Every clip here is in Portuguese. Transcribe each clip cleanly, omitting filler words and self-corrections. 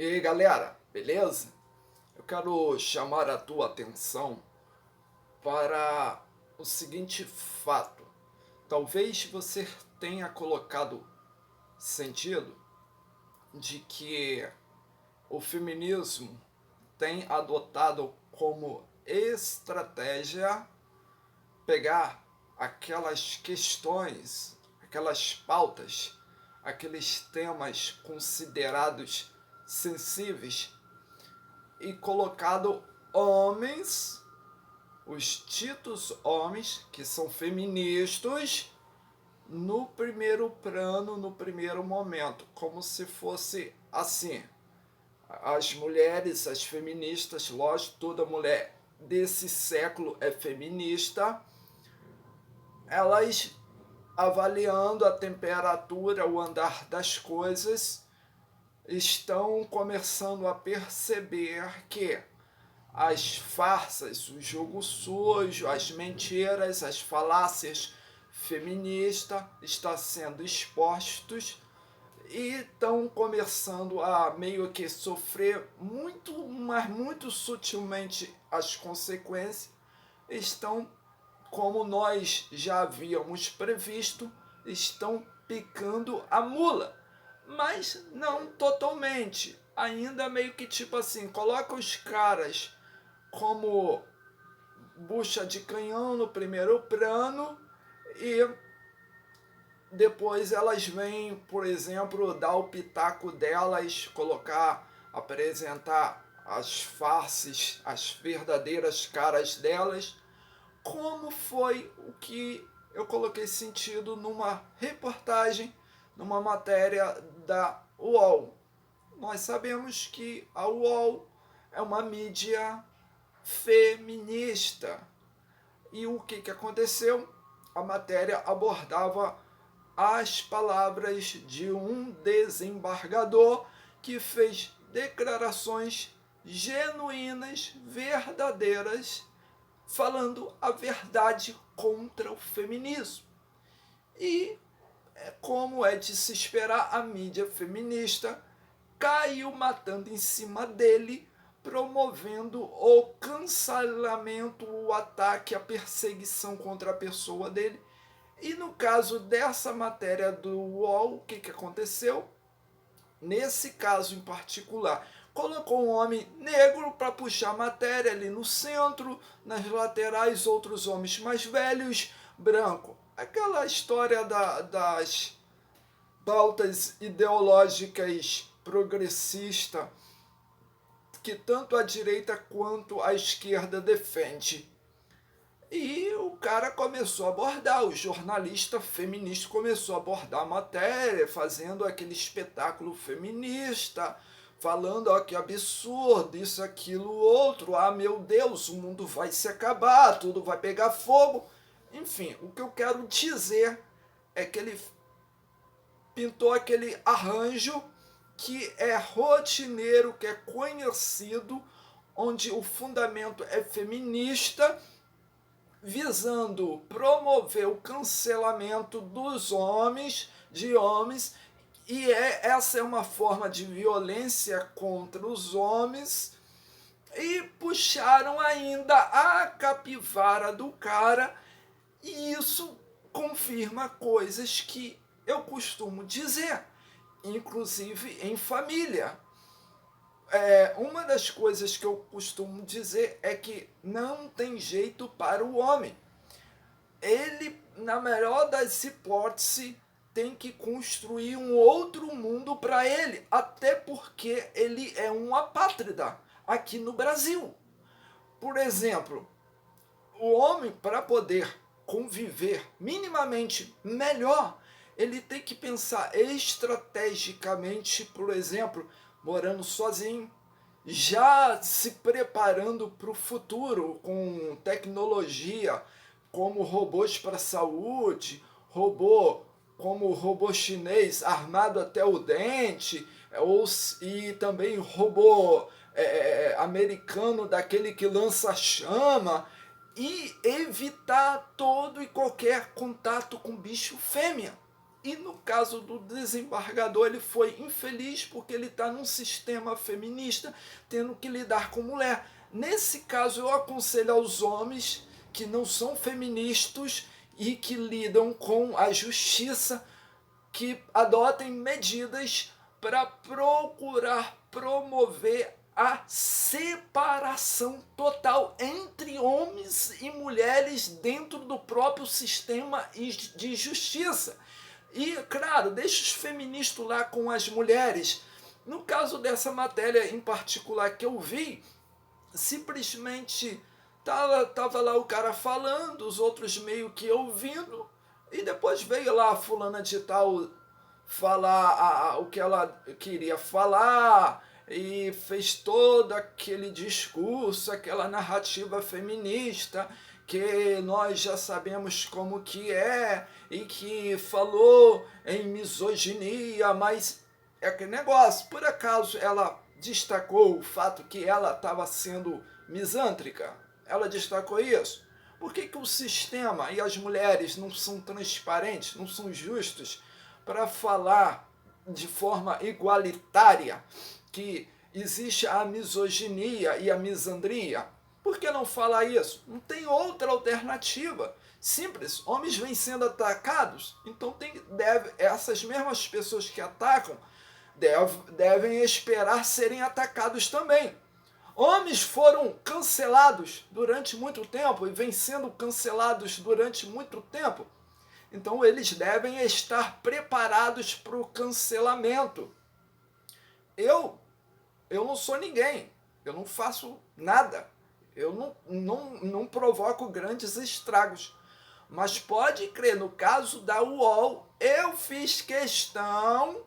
E aí, galera, beleza? Eu quero chamar a tua atenção para o seguinte fato. Talvez você tenha colocado sentido de que o feminismo tem adotado como estratégia pegar aquelas questões, aquelas pautas, aqueles temas considerados sensíveis e colocado homens, os ditos homens, que são feministas, no primeiro plano, no primeiro momento, como se fosse assim. As mulheres, as feministas, lógico, toda mulher desse século é feminista, elas avaliando a temperatura, o andar das coisas, estão começando a perceber que as farsas, o jogo sujo, as mentiras, as falácias feministas estão sendo expostos e estão começando a meio que sofrer muito, mas muito sutilmente as consequências, estão, como nós já havíamos previsto, estão picando a mula, mas não totalmente. Ainda meio que tipo assim, coloca os caras como bucha de canhão no primeiro plano e depois elas vêm, por exemplo, dar o pitaco delas, colocar, apresentar as faces, as verdadeiras caras delas, como foi o que eu coloquei sentido numa reportagem, numa matéria da UOL. Nós sabemos que a UOL é uma mídia feminista. E o que aconteceu? A matéria abordava as palavras de um desembargador que fez declarações genuínas, verdadeiras, falando a verdade contra o feminismo. E, como é de se esperar, a mídia feminista caiu matando em cima dele, promovendo o cancelamento, o ataque, a perseguição contra a pessoa dele. E no caso dessa matéria do UOL, o que aconteceu? Nesse caso em particular, colocou um homem negro para puxar a matéria ali no centro, nas laterais, outros homens mais velhos, branco. Aquela história das pautas ideológicas progressistas que tanto a direita quanto a esquerda defende. E o cara começou a abordar, o jornalista feminista começou a abordar a matéria, fazendo aquele espetáculo feminista, falando, ó, que absurdo, isso, aquilo, outro, ah, meu Deus, o mundo vai se acabar, tudo vai pegar fogo. Enfim, o que eu quero dizer é que ele pintou aquele arranjo que é rotineiro, que é conhecido, onde o fundamento é feminista, visando promover o cancelamento dos homens, de homens, e essa é uma forma de violência contra os homens, e puxaram ainda a capivara do cara, e isso confirma coisas que eu costumo dizer, inclusive em família. Uma das coisas que eu costumo dizer é que não tem jeito para o homem. Ele, na melhor das hipóteses, tem que construir um outro mundo para ele, até porque ele é um apátrida aqui no Brasil. Por exemplo, o homem, para poder conviver minimamente melhor, ele tem que pensar estrategicamente, por exemplo, morando sozinho, já se preparando para o futuro com tecnologia, como robôs para a saúde, robô como o robô chinês armado até o dente, e também robô americano daquele que lança chama, e evitar todo e qualquer contato com bicho fêmea. E no caso do desembargador, ele foi infeliz porque ele está num sistema feminista, tendo que lidar com mulher. Nesse caso, eu aconselho aos homens que não são feministas e que lidam com a justiça, que adotem medidas para procurar promover a separação total entre homens e mulheres dentro do próprio sistema de justiça. E, claro, deixa os feministas lá com as mulheres. No caso dessa matéria em particular que eu vi, simplesmente tava lá o cara falando, os outros meio que ouvindo, e depois veio lá a fulana de tal falar o que ela queria falar, e fez todo aquele discurso, aquela narrativa feminista, que nós já sabemos como que é, e que falou em misoginia, mas é aquele negócio, por acaso ela destacou o fato que ela estava sendo misântrica? Ela destacou isso? Por que o sistema e as mulheres não são transparentes, não são justos para falar de forma igualitária que existe a misoginia e a misandria? Por que não falar isso? Não tem outra alternativa. Simples, homens vêm sendo atacados, então essas mesmas pessoas que atacam devem esperar serem atacados também. Homens foram cancelados durante muito tempo e vêm sendo cancelados durante muito tempo. Então eles devem estar preparados para o cancelamento. Eu não sou ninguém, eu não faço nada, eu não provoco grandes estragos. Mas pode crer, no caso da UOL, eu fiz questão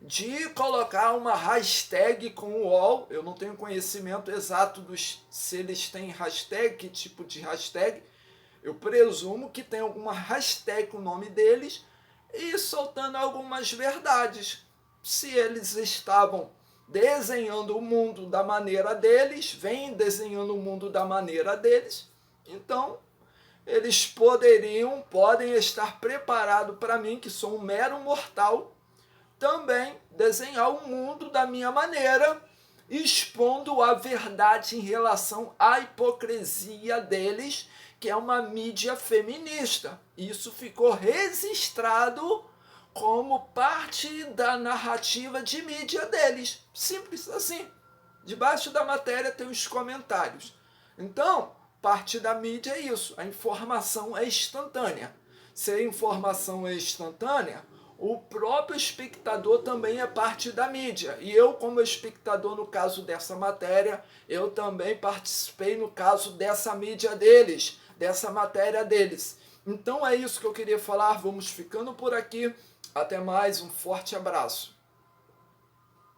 de colocar uma hashtag com o UOL. Eu não tenho conhecimento exato se eles têm hashtag, que tipo de hashtag. Eu presumo que tem alguma hashtag com o nome deles e soltando algumas verdades. Se eles estavam desenhando o mundo da maneira deles, vêm desenhando o mundo da maneira deles, então eles podem estar preparados para mim, que sou um mero mortal, também desenhar o mundo da minha maneira, expondo a verdade em relação à hipocrisia deles, que é uma mídia feminista. Isso ficou registrado como parte da narrativa de mídia deles. Simples assim. Debaixo da matéria tem os comentários. Então, parte da mídia é isso. A informação é instantânea. Se a informação é instantânea, o próprio espectador também é parte da mídia. E eu, como espectador, no caso dessa matéria, eu também participei no caso dessa mídia deles, dessa matéria deles. Então é isso que eu queria falar. Vamos ficando por aqui. Até mais, um forte abraço.